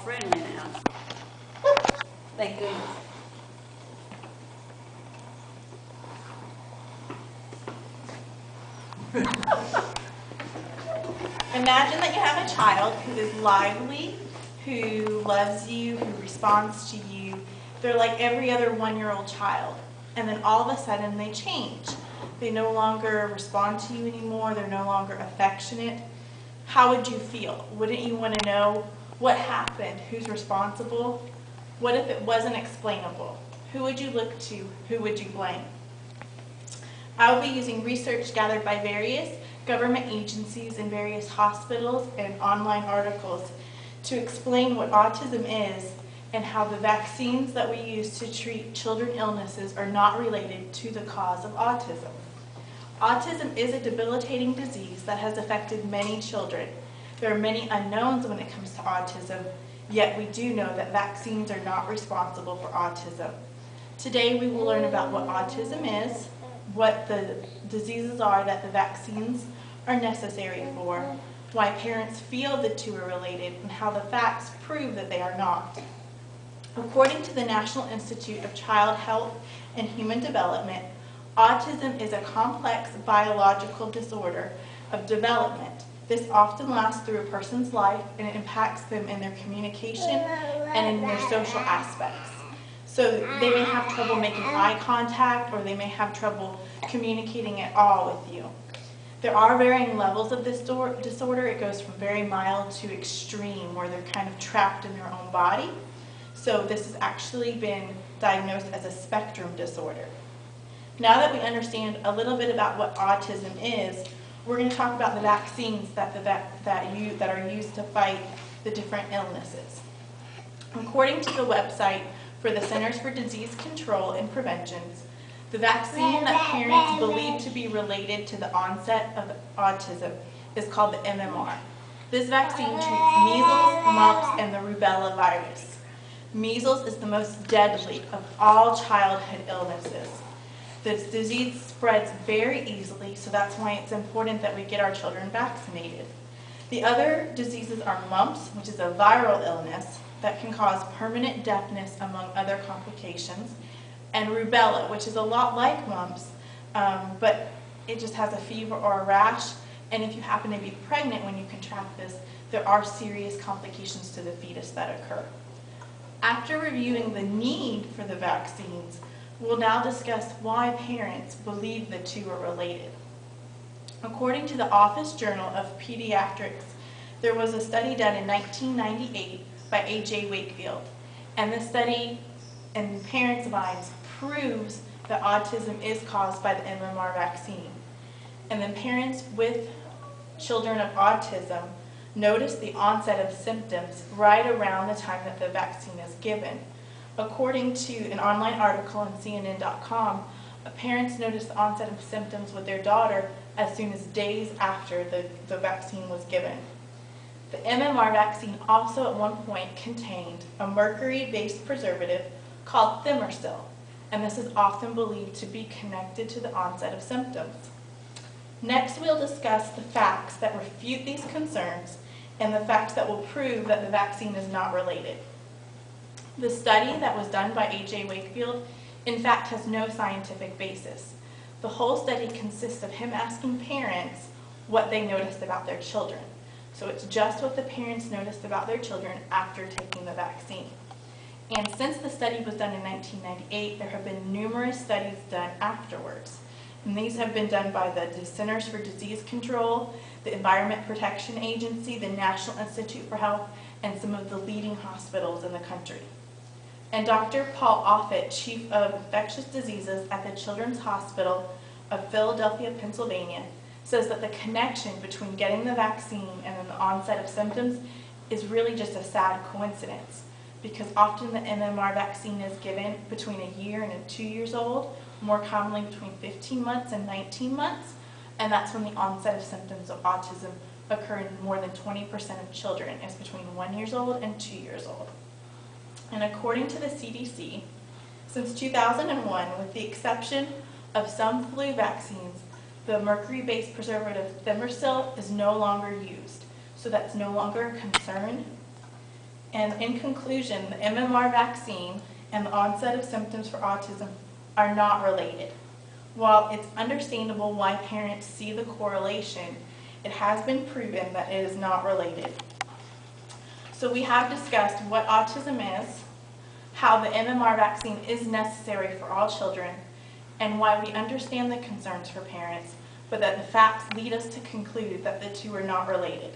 friendly now. Thank goodness. Imagine that you have a child who is lively, who loves you, who responds to you. They're like every other one-year-old child. And then all of a sudden they change. They no longer respond to you anymore. They're no longer affectionate. How would you feel? Wouldn't you want to know what happened? Who's responsible? What if it wasn't explainable? Who would you look to? Who would you blame? I will be using research gathered by various government agencies and various hospitals and online articles to explain what autism is and how the vaccines that we use to treat children's illnesses are not related to the cause of autism. Autism is a debilitating disease that has affected many children. There are many unknowns when it comes to autism, yet we do know that vaccines are not responsible for autism. Today we will learn about what autism is, what the diseases are that the vaccines are necessary for, why parents feel the two are related, and how the facts prove that they are not. According to the National Institute of Child Health and Human Development, autism is a complex biological disorder of development. This often lasts through a person's life and it impacts them in their communication and in their social aspects. So they may have trouble making eye contact, or they may have trouble communicating at all with you. There are varying levels of this disorder. It goes from very mild to extreme, where they're kind of trapped in their own body. So this has actually been diagnosed as a spectrum disorder. Now that we understand a little bit about what autism is, we're going to talk about the vaccines that are used to fight the different illnesses. According to the website for the Centers for Disease Control and Prevention, the vaccine that parents believe to be related to the onset of autism is called the MMR. This vaccine treats measles, mumps, and the rubella virus. Measles is the most deadly of all childhood illnesses. This disease spreads very easily, so that's why it's important that we get our children vaccinated. The other diseases are mumps, which is a viral illness that can cause permanent deafness among other complications, and rubella, which is a lot like mumps, but it just has a fever or a rash, and if you happen to be pregnant when you contract this, there are serious complications to the fetus that occur. After reviewing the need for the vaccines, we'll now discuss why parents believe the two are related. According to the Office Journal of Pediatrics, there was a study done in 1998 by A.J. Wakefield, and this study in parents' minds proves that autism is caused by the MMR vaccine. And then parents with children of autism notice the onset of symptoms right around the time that the vaccine is given. According to an online article on CNN.com, parents noticed the onset of symptoms with their daughter as soon as days after the vaccine was given. The MMR vaccine also at one point contained a mercury-based preservative called thimersil, and this is often believed to be connected to the onset of symptoms. Next, we'll discuss the facts that refute these concerns and the facts that will prove that the vaccine is not related. The study that was done by A.J. Wakefield, in fact, has no scientific basis. The whole study consists of him asking parents what they noticed about their children. So it's just what the parents noticed about their children after taking the vaccine. And since the study was done in 1998, there have been numerous studies done afterwards. And these have been done by the Centers for Disease Control, the Environment Protection Agency, the National Institute for Health, and some of the leading hospitals in the country. And Dr. Paul Offit, Chief of Infectious Diseases at the Children's Hospital of Philadelphia, Pennsylvania, says that the connection between getting the vaccine and then the onset of symptoms is really just a sad coincidence, because often the MMR vaccine is given between a year and 2 years old, more commonly between 15 months and 19 months, and that's when the onset of symptoms of autism occur in more than 20% of children. It's between 1 year old and 2 years old. And according to the CDC, since 2001, with the exception of some flu vaccines, the mercury-based preservative thimersil is no longer used. So that's no longer a concern. And in conclusion, the MMR vaccine and the onset of symptoms for autism are not related. While it's understandable why parents see the correlation, it has been proven that it is not related. So we have discussed what autism is, how the MMR vaccine is necessary for all children, and why we understand the concerns for parents, but that the facts lead us to conclude that the two are not related.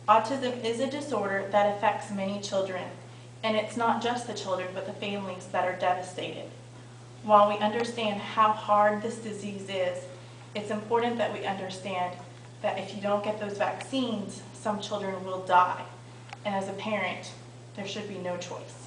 Autism is a disorder that affects many children, and it's not just the children, but the families that are devastated. While we understand how hard this disease is, it's important that we understand that if you don't get those vaccines, some children will die. And as a parent, there should be no choice.